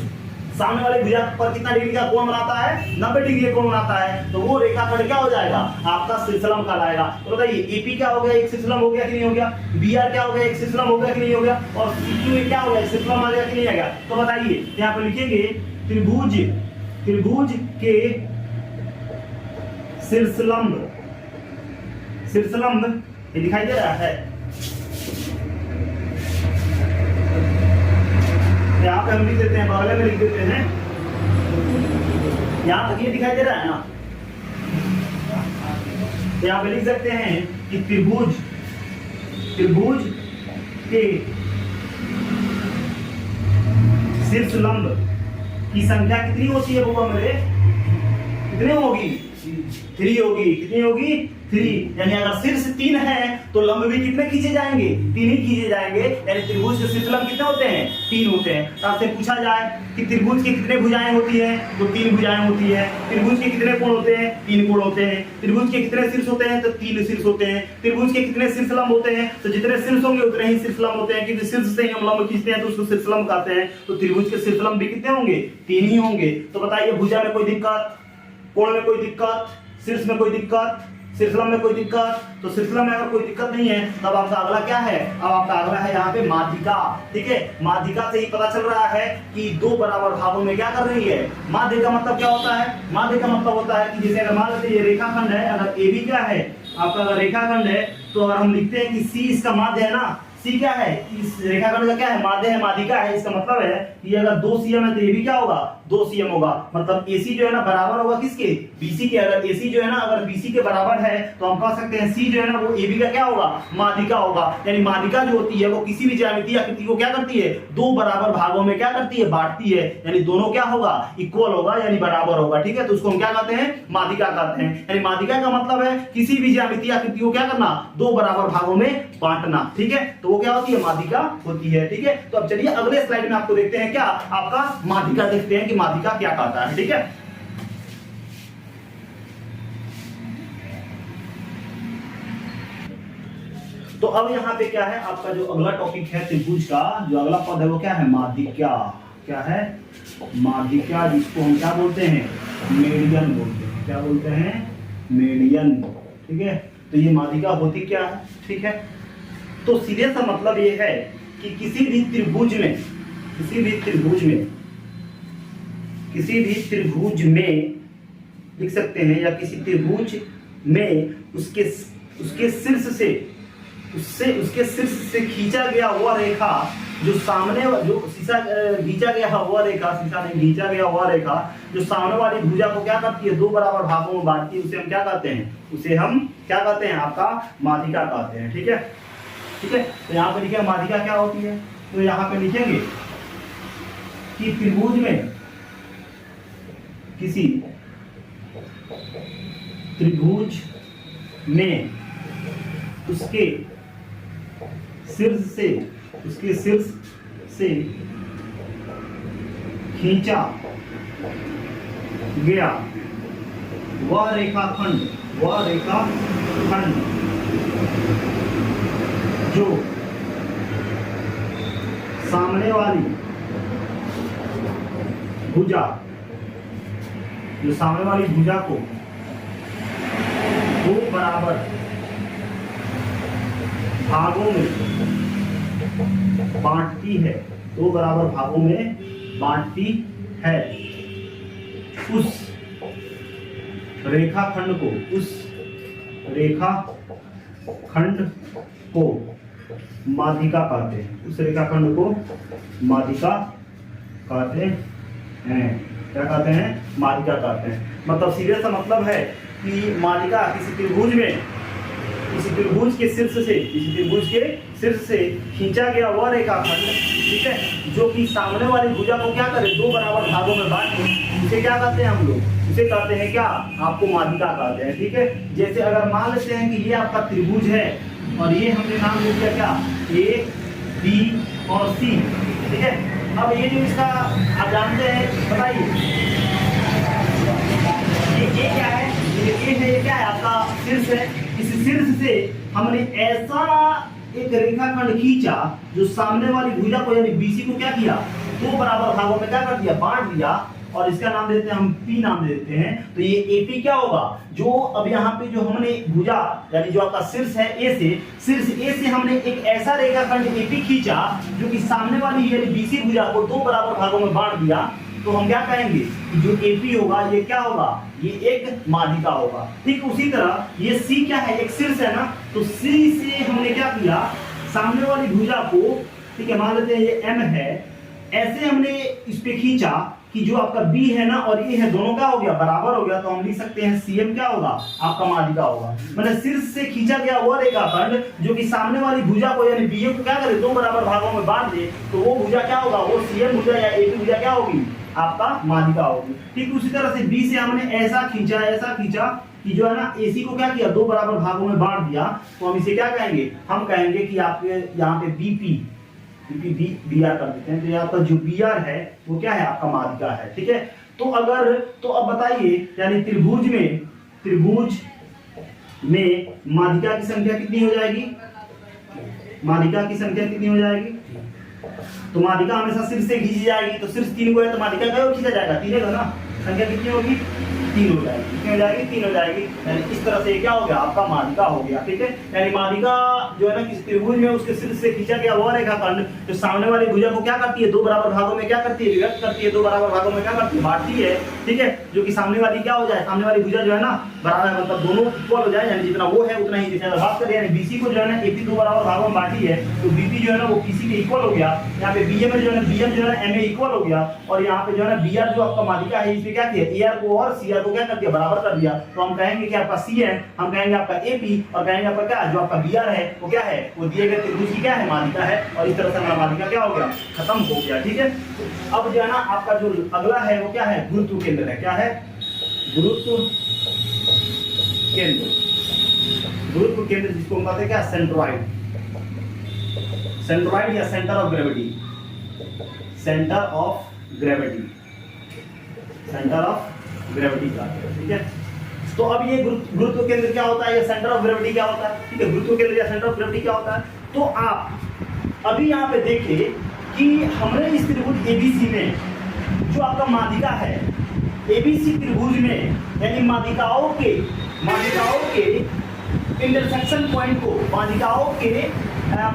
सामने वाली भुजा पर कितना डिग्री का कोण बनाता है, 90 डिग्री का कोण बनाता है, तो वो रेखाखंड क्या हो जाएगा, आपका शीर्षलंब कहलाएगा। तो बताइए AP क्या हो गया, एक शीर्षलंब हो गया कि नहीं हो गया, BR क्या हो गया, एक शीर्षलंब हो गया कि नहीं हो गया, और CQ क्या हो गया, शीर्षलंब आ गया कि नहीं आ गया। तो बताइए यहाँ पे लिखेंगे त्रिभुज के शीर्षलंब ये दिखाई दे रहा है, यहाँ पे हम लिख देते हैं, बगल में लिख देते हैं, यहाँ तक ये दिखाई दे रहा है ना, यहाँ पे लिख सकते हैं कि त्रिभुज के शीर्ष लंब की संख्या कितनी होती है बउआ मेरे? कितनी होगी? 3 होगी। कितनी होगी? 3। यानी अगर शीर्ष 3 है तो लंब भी कितने खींचे जाएंगे? 3 ही खींचे जाएंगे। यानी त्रिभुज के शीर्ष लंब कितने होते हैं? 3 होते हैं। तो आपसे पूछा जाए कि त्रिभुज की कितने भुजाएं होती है? तो 3 भुजाएं होती है। त्रिभुज के कितने कोण होते हैं? 3 कोण होते हैं। त्रिभुज के कितने शीर्ष होते हैं? तो 3 शीर्ष होते हैं। त्रिभुज के कितने शीर्ष लंब होते हैं? तो जितने शीर्ष होंगे उतने ही शीर्ष लंब होते हैं, क्योंकि शीर्ष से ही हम लंब खींचते हैं तो उसको शीर्ष लंब कहते हैं। तो त्रिभुज के शीर्ष लंब भी कितने होंगे? 3 ही होंगे। तो बताइए, भुजा में कोई दिक्कत, कोण में कोई दिक्कत, शीर्ष में कोई दिक्कत, शीर्षलंब में कोई दिक्कत? तो शीर्षलंब में अगर कोई दिक्कत नहीं है तब आपका अगला क्या है? अब आपका अगला है यहाँ पे माध्यिका। ठीक है, माध्यिका से ही पता चल रहा है कि 2 बराबर भागों में क्या कर रही है? माध्य का मतलब क्या होता है? माध्य का मतलब होता है कि जैसे अगर मान लेते ये रेखाखंड है, अगर ए बी क्या है आपका, अगर रेखाखंड है तो अगर हम लिखते हैं कि सी इसका माध्य है ना, सी क्या है? इस रेखाखंड का क्या है? माध्य है, माध्यिका है। इसका मतलब है कि अगर 2 cm है तो ये भी क्या होगा? 2 cm होगा। मतलब AC जो है ना बराबर होगा किसके? BC के। अगर AC जो है ना अगर BC के बराबर है तो हम कह सकते हैं C जो है ना वो AB का क्या होगा? माध्यिका होगा। यानी माध्यिका जो होती है वो किसी भी ज्यामितीय आकृति को क्या करती है? 2 बराबर भागों में क्या करती है? बांटती है। यानी दोनों क्या होगा? इक्वल होगा, यानी बराबर होगा। ठीक है, तो उसको हम क्या कहते हैं? माध्यिका कहते हैं। यानी माध्यिका का मतलब है किसी भी ज्यामितीय आकृति को क्या करना? 2 बराबर भागों में बांटना। ठीक है, तो वो क्या होती है? माध्यिका होती है। ठीक है, तो अब चलिए अगले स्लाइड में आपको देखते हैं क्या आपका माध्यिका, देखते हैं कि माध्यिका क्या कहता है। ठीक है, तो अब यहाँ पे क्या है आपका जो अगला टॉपिक है त्रिभुज का, जो अगला पद है वो क्या है? माध्यिका। क्या है? माध्यिका, जिसको हम क्या बोलते हैं? मेडियन बोलते हैं। क्या बोलते हैं? मेडियन। ठीक है, तो ये माध्यिका होती क्या है? ठीक है, तो सीधे सा मतलब ये है कि किसी भी त्रिभुज में लिख सकते हैं, या किसी त्रिभुज में उसके शीर्ष से खींचा गया हुआ रेखा जो सामने खींचा गया हुआ रेखा जो सामने वाली भुजा को क्या करती है? 2 बराबर भागों में बांटती है। उसे हम क्या कहते हैं? उसे हम क्या कहते हैं? आपका माध्यिका कहते हैं। ठीक है, ठीक है, तो यहाँ पे लिखे माध्यिका क्या होती है, तो यहाँ पे लिखेंगे कि किसी त्रिभुज में उसके शीर्ष से खींचा गया वह रेखाखंड जो सामने वाली भुजा को 2 बराबर भागों में बांटती है, 2 बराबर भागों में बांटती है, उस रेखाखंड को माध्यिका कहते हैं। उस रेखाखंड को माध्यिका कहते हैं। क्या कहते हैं? माध्यिका कहते हैं। मतलब सीधे सा मतलब है कि माध्यिका किसी त्रिभुज के शीर्ष से खींचा गया वह रेखाखंड, ठीक है, जो कि सामने वाली भुजा को क्या करे? 2 बराबर भागों में बांटे, उसे क्या कहते हैं हम लोग? उसे कहते हैं क्या? आपको माध्यिका कहते हैं। ठीक है, जैसे अगर मान लेते हैं कि ये आपका त्रिभुज है और ये हमने नाम दे दिया क्या? A, B और C। ठीक है, अब ये जो इसका आप जानते हैं, बताइए ये क्या है? ये क्या है? आपका शीर्ष है। इस शीर्ष से हमने ऐसा एक रेखाखंड खींचा जो सामने वाली भुजा को यानी BC को क्या किया? 2 बराबर भागों में क्या कर दिया? बांट दिया, और इसका नाम देते हैं हम P नाम दे देते हैं। तो ये AP क्या होगा? जो अब यहाँ पे जो हमने भुजा यानी जो आपका शीर्ष है शीर्ष A से हमने एक ऐसा रेखाखंड AP खींचा जो कि सामने वाली यानी BC भुजा को 2 बराबर भागों में बांट दिया, तो हम क्या कहेंगे कि जो AP होगा ये क्या होगा? ये एक माध्यिका होगा। ठीक उसी तरह ये C क्या है? एक शीर्ष है ना, तो C से हमने क्या किया? सामने वाली भुजा को, ठीक है, मान लेते हैं ये M है, ऐसे हमने इस पे खींचा कि जो आपका B है ना और A है दोनों क्या हो गया, बराबर हो गया, तो हम लिख सकते हैं CM क्या होगा, आपका माध्यिका होगा। मतलब शीर्ष से खींचा गया वो रेखाखंड जो कि सामने वाली भुजा को यानी BA को क्या करे, दो बराबर भागों में बांट दे, तो वो भुजा क्या होगा, वो CM भुजा या AB भुजा क्या होगी, आपका माध्यिका होगी। ठीक उसी तरह से B से हमने ऐसा खींचा कि जो है ना AC को क्या किया, दो बराबर भागों में बांट दिया, तो हम इसे क्या कहेंगे, हम कहेंगे कि आपके यहाँ पे BR कर देते हैं, तो यहाँ पर जो BR है वो क्या है, आपका माध्यिका है। ठीक है, तो अब बताइए, यानी त्रिभुज में माध्यिका की संख्या कितनी हो जाएगी, तो माध्यिका हमेशा शीर्ष से खींची जाएगी, तो शीर्ष 3 को है तो माध्यिका क्या खींचा जाएगा, 3 है ना, संख्या कितनी होगी, 3 हो जाएगी, कितनी हो जाएगी, 3 हो जाएगी। यानी इस तरह से क्या हो गया, आपका माध्यिका हो गया। ठीक है, यानी माध्यिका जो है ना किसी त्रिभुज में उसके शीर्ष से खींचा गया वो रेखाखंड जो सामने वाली भुजा को क्या करती है, दो बराबर भागों में क्या करती है, विभक्त करती है, दो बराबर भागों में क्या करती है, बांटती है। ठीक है, जो कि सामने वाली क्या हो जाए, सामने वाली भुजा जो है ना बराबर, मतलब दोनों इक्वल हो जाए, यानी जितना वो है उतना ही। जैसे बात करें यानी BC को जो है ना AP दो बराबर भागों में बांटी है, तो BP जो है ना वो PC के इक्वल हो गया। यहाँ पे BM में जो है ना BM जो है ना MA इक्वल हो गया, और यहाँ पे जो है ना BR जो आपका माध्यिका है इसमें क्या किया, AR को और CR को क्या कर दिया, बराबर कर दिया। तो हम कहेंगे कि आपका CM, हम कहेंगे आपका AP, और कहेंगे आपका क्या, जो आपका BR है वो क्या है, वो दिए गए त्रिभुज की क्या है, माध्यिका है। और इस तरह से हमारा माध्यिका क्या हो गया, खत्म हो गया। ठीक है, अब जो है ना आपका जो अगला है वो क्या है, गुरुत्व केंद्र है। क्या है, गुरुत्व केंद्र जिसको हम कहते हैं क्या, सेंट्रॉइड या सेंटर ऑफ ग्रेविटी, का। ठीक है, तो अब ये गुरुत्व केंद्र क्या होता है, या सेंटर ऑफ ग्रेविटी क्या होता है। ठीक है, गुरुत्व केंद्र या सेंटर ऑफ ग्रेविटी क्या होता है, तो आप अभी यहाँ पे देखिए कि हमने इस त्रिभुज ABC में जो आपका माध्यिका है, ABC त्रिभुज में यानी माध्यिकाओं के इंटरसेक्शन पॉइंट को, माध्यिकाओं के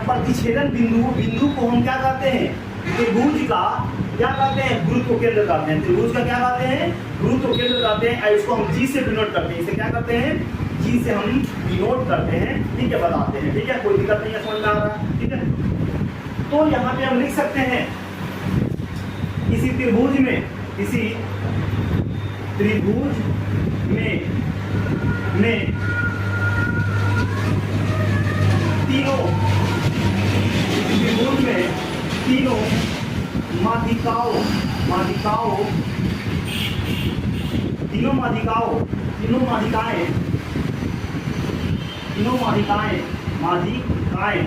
प्रतिच्छेदन बिंदु को हम क्या कहते हैं, त्रिभुज का क्या कहते हैं, गुरुत्व केंद्र कहते हैं। त्रिभुज का क्या कहते हैं, गुरुत्व केंद्र कहते हैं। इसको हम G से डिनोट करते हैं, इसे क्या करते हैं, G से हम डिनोट करते हैं। ठीक है, बताते हैं। ठीक है, कोई दिक्कत नहीं है, समझ में आ रहा है। ठीक है, तो यहाँ पे हम लिख सकते हैं किसी त्रिभुज में तीनों माध्यिकाएं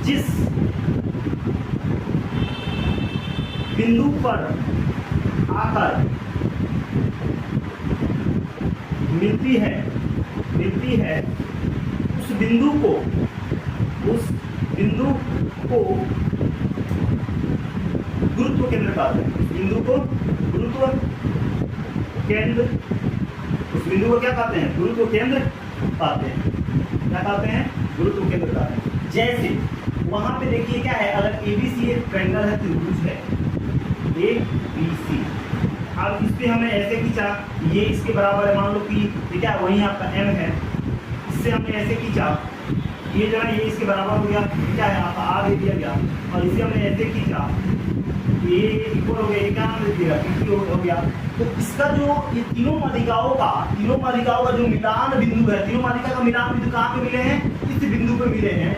जिस बिंदु पर आकर मिलती है उस बिंदु को गुरुत्व केंद्र कहते हैं। उस बिंदु को क्या कहते हैं, गुरुत्व केंद्र कहते हैं। क्या कहते हैं, गुरुत्व केंद्र कहते हैं। जैसे वहां पे देखिए क्या है, अगर ABC एक ट्रायंगल है, त्रिभुज है ABC, अब इस पे हमने ऐसे खींचा, ये इसके बराबर है, मान लो कि ये क्या वही आपका M है, इससे हमने ऐसे खींचा, ये जो है ये इसके बराबर हो गया, क्या है आपका R दे दिया गया, और इसे हमने ऐसे खींचा, ये इक्वल हो गया, ये क्या नाम दे दिया, PC हो गया। तो इसका जो ये तीनों माध्यिकाओं का जो मिलान बिंदु है, तीनों माध्यिका का मिलान बिंदु कहाँ पे मिले हैं, इस बिंदु पे मिले हैं।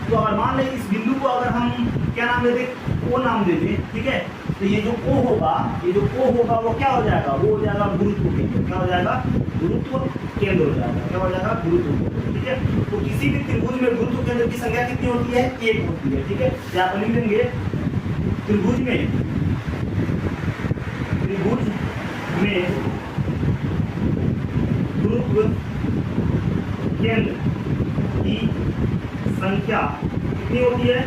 तो अगर मान लें इस बिंदु को अगर हम क्या नाम दे दें, O नाम दे दें। ठीक है, तो ये जो O होगा वो क्या हो जाएगा, वो हो जाएगा गुरुत्व केंद्र। क्या हो जाएगा, गुरुत्व केंद्र हो जाएगा। क्या हो जाएगा, गुरुत्व केंद्र। ठीक है, तो किसी भी त्रिभुज में गुरुत्व केंद्र की संख्या कितनी होती है, 1 होती है। ठीक है, यहाँ पर लिख देंगे त्रिभुज में गुरुत्व केंद्र की संख्या कितनी होती है,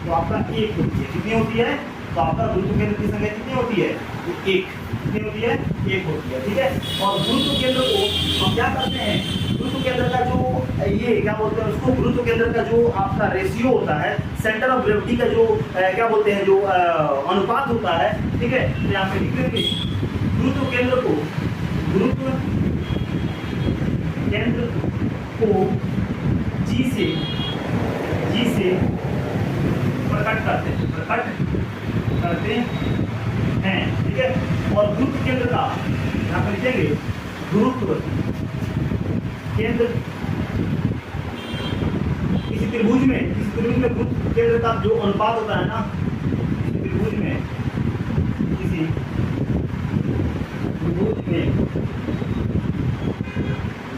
तो आपका 1 होती है। कितनी होती है, तो आपका गुरुत्व केंद्र की संख्या कितनी होती है, तो 1 कितनी होती है, 1 होती है। ठीक है, और गुरुत्व केंद्र को हम क्या करते हैं, गुरुत्व केंद्र का जो ये क्या बोलते हैं उसको, गुरुत्व केंद्र का जो आपका रेशियो होता है, सेंटर ऑफ ग्रेविटी का जो क्या बोलते हैं, जो अनुपात होता है। ठीक है, तो यहाँ पे लिख देंगे गुरुत्व केंद्र को G से प्रकट करते हैं, ठीक है। और गुरुत्व केंद्र का यहाँ पर लिखेंगे गुरुत्व केंद्र, किसी त्रिभुज में गुरुत्व केंद्र का जो अनुपात होता है ना, त्रिभुज में किसी त्रिभुज में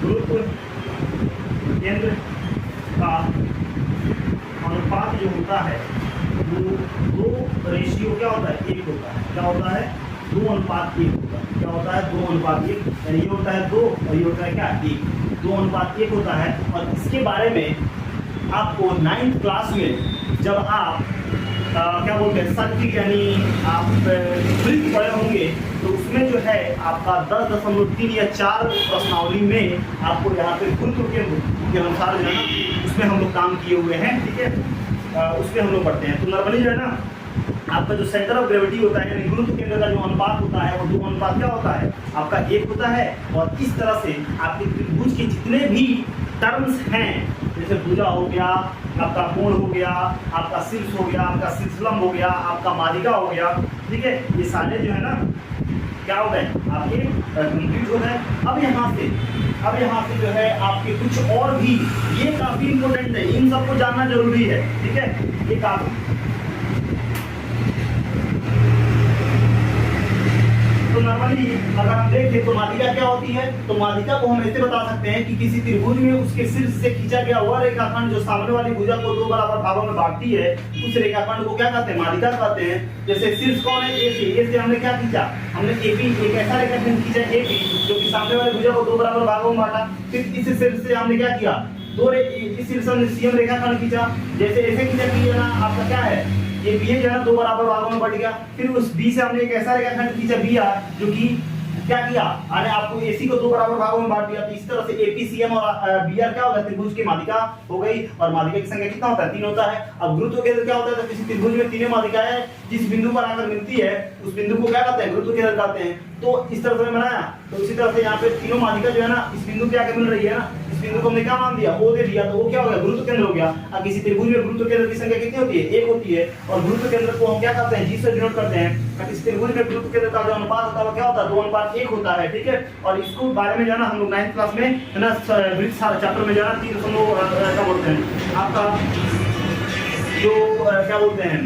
गुरुत्व केंद्र का अनुपात जो होता है वो 2 रेशियो क्या होता है, 1 होता है। क्या होता है, 2:1 होता है। क्या होता है, 2:1, यानी ये होता है 2 और ये होता है क्या, 1। 2:1 होता है। और इसके बारे में आपको 9th क्लास में जब आप क्या बोलते हैं सर्किट यानी आप वृत्त पढ़े होंगे, तो उसमें जो है आपका 10.3 या 4 प्रश्नावली में आपको यहाँ पे गुरुत्व के अनुसार जो है ना उसमें हम लोग काम किए हुए हैं, ठीक है। उसमें हम लोग पढ़ते हैं। तो नॉर्मली जो है ना आपका जो सेंटर ऑफ ग्रेविटी होता है यानी गुरुत्व केंद्र का जो अनुपात होता है वो 2:1 क्या होता है, आपका 1 होता है। और इस तरह से आपके त्रिभुज के जितने भी टर्म्स हैं, जैसे भुजा हो गया, आपका कोण हो गया, आपका शीर्ष हो गया, आपका शीर्षलंब हो गया, आपका माध्यिका हो गया, ठीक है, ये सारे जो है ना क्या हो गए आपके कंप्लीट हो गए। अब यहाँ से जो है आपके कुछ और भी, ये काफी इंपॉर्टेंट है, इन सबको जानना जरूरी है, ठीक है। ये काफी तो नॉर्मली अगर हम देखें तो माध्यिका क्या होती है, तो माध्यिका को हम ऐसे बता सकते हैं कि किसी त्रिभुज में उसके शीर्ष से खींचा गया हुआ रेखाखंड जो सामने वाली भुजा को 2 बराबर भागों में बांटती है, उस रेखाखंड को क्या कहते हैं, माध्यिका कहते हैं। जैसे शीर्ष कौन है, ए से हमने क्या खींचा, हमने एपी, एक ऐसा रेखाखंड खींचा एपी जो कि सामने वाली भुजा को 2 बराबर भागों में बांटा। फिर इस शीर्ष से हमने क्या किया, इस शीर्ष से सीएम रेखाखंड खींचा, जैसे ऐसे खींचा कि ना आपका क्या है, ये बी जो है ना 2 बराबर भागों में बढ़ गया। फिर उस बी से हमने एक ऐसा रेखाखंड खींचा बी आर जो कि क्या किया, आने आपको एसी को 2 बराबर भागों में बांट दिया। तो इस तरह से एपीसीएम और बीआर क्या होगा, त्रिभुज की माध्यिका हो गई। और माध्यिका की संख्या कितना होता है, 3 होता है। अब गुरुत्व केंद्र क्या होता है, तो किसी त्रिभुज में 3 माध्यिकाएं जिस बिंदु पर आकर मिलती है उस बिंदु को क्या कहते हैं, गुरुत्व केंद्र कहते हैं। तो इस तरह से बनाया, तो इसी तरह से यहाँ पे तीनों माध्यिका जो है ना इस बिंदु पे आकर मिल रही है ना, इस बिंदु को हमने क्या नाम दिया, ओ दे दिया, तो वो क्या हो गया, गुरुत्व केंद्र हो गया। अब किसी त्रिभुज में गुरुत्व केंद्र की संख्या कितनी होती है, 1 होती है। और गुरुत्व केंद्र को हम क्या करते हैं, जी से डिनोट करते हैं। अब इस त्रिभुज में गुरुत्व केंद्र का जो अनुपात होता है वो क्या होता है, 2:1 होता है, ठीक है। और इसको बारे में जो है ना हम लोग 9th क्लास में है ना वृत्त चैप्टर में जो है ना 3 क्या बोलते हैं आपका जो क्या बोलते हैं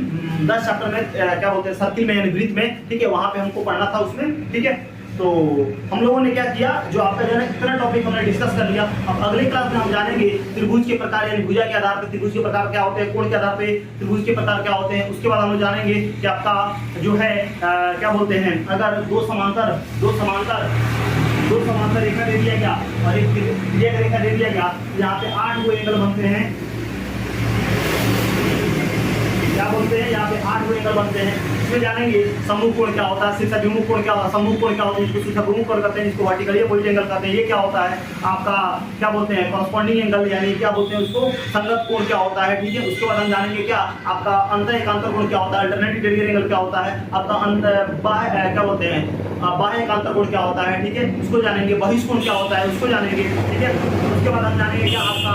10 चैप्टर में क्या बोलते हैं सर्किल में यानी वृत्त में, ठीक है, वहां पे हमको पढ़ना था उसमें, ठीक है। तो हम लोगों ने क्या किया, जो आपका जो है इतना टॉपिक हमने डिस्कस कर लिया। अब अगले क्लास में हम जानेंगे त्रिभुज के प्रकार यानी भुजा के आधार पर त्रिभुज के प्रकार क्या होते हैं, कोण के आधार पे त्रिभुज के प्रकार क्या होते हैं। उसके बाद हम लोग जानेंगे कि आपका जो है क्या बोलते हैं, अगर दो समांतर रेखा दे दिया गया और एक तिर्यक रेखा दे दिया गया, यहाँ पे 8 एंगल बनते हैं, क्या बोलते हैं, यहाँ पे 8 एंगल बनते हैं। इसमें जानेंगे समूह कोण क्या होता है, शीर्षाभिमुख कोण क्या होता है, समूह कोण क्या होता है, जिसको शीर्षाभिमुख कोण कहते हैं, जिसको वर्टिकल अपोजिट एंगल कहते हैं, ये क्या होता है आपका क्या बोलते हैं कॉरस्पॉन्डिंग एंगल यानी क्या बोलते हैं उसको संगत कोण क्या होता है, ठीक है। उसके बाद हम जानेंगे क्या आपका अंतर एकांतर कोण क्या होता है, अल्टरनेटिव डेरियर एंगल क्या होता है, आपका बाह्य क्या बोलते हैं बाह्य एकांतर कोण क्या होता है, ठीक है, उसको जानेंगे। बहिष्कोण क्या होता है उसको जानेंगे, ठीक है। उसके बाद हम जानेंगे क्या आपका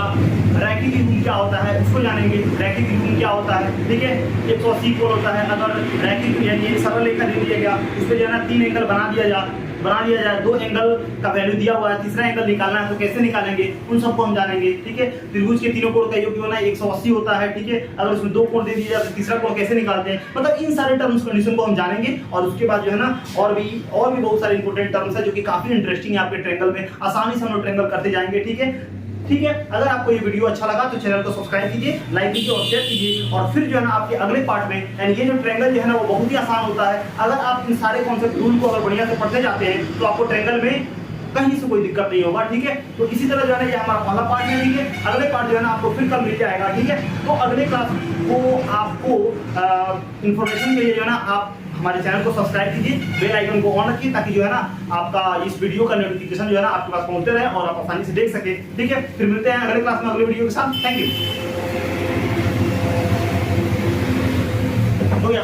रैखिक युग्म क्या होता है, उसको जानेंगे। रैखिक युग्म क्या होता है, ठीक है, 180 कोण होता है। अगर रैखिक यानी सरल रेखा दे दिया गया, उसमें जो है ना 3 एंगल बना दिया जाए, 2 एंगल का वैल्यू दिया हुआ है, तीसरा एंगल निकालना है तो कैसे निकालेंगे, उन सबको हम जानेंगे, ठीक है। त्रिभुज के तीनों कोण का योग होना 180 होता है, ठीक है। अगर उसमें 2 कोण दे दिया जाए तो तीसरा कोण कैसे निकालते हैं, मतलब इन सारे टर्म्स कंडीशन को हम जानेंगे। और उसके बाद जो है ना और भी बहुत सारे इंपॉर्टेंट टर्म्स है जो कि काफी इंटरेस्टिंग है आपके ट्रायंगल में, आसानी से हम लोग ट्रायंगल करते जाएंगे, ठीक है। ठीक है, अगर आपको ये वीडियो अच्छा लगा तो चैनल को सब्सक्राइब कीजिए, लाइक कीजिए और शेयर कीजिए। और फिर जो है ना आपके अगले पार्ट में यानी ये जो ट्रायंगल जो है ना वो बहुत ही आसान होता है। अगर आप इन सारे कॉन्सेप्ट रूल को अगर बढ़िया से पढ़ते जाते हैं तो आपको ट्रायंगल में कहीं से कोई दिक्कत नहीं होगा, ठीक है। तो इसी तरह जो है ना ये हमारा पहला पार्ट है, ठीक है। अगले पार्ट जो है ना आपको फिर कल मिल जाएगा, ठीक है। तो अगले क्लास को आपको इंफॉर्मेशन के लिए जो है ना आप हमारे चैनल को सब्सक्राइब कीजिए, बेल आइकन को ऑन रखिए ताकि जो है ना आपका इस वीडियो का नोटिफिकेशन जो है ना आपके पास पहुंचते रहे और आप आसानी से देख सके, ठीक है। फिर मिलते हैं अगले क्लास में अगले वीडियो के साथ। Thank you. तो क्या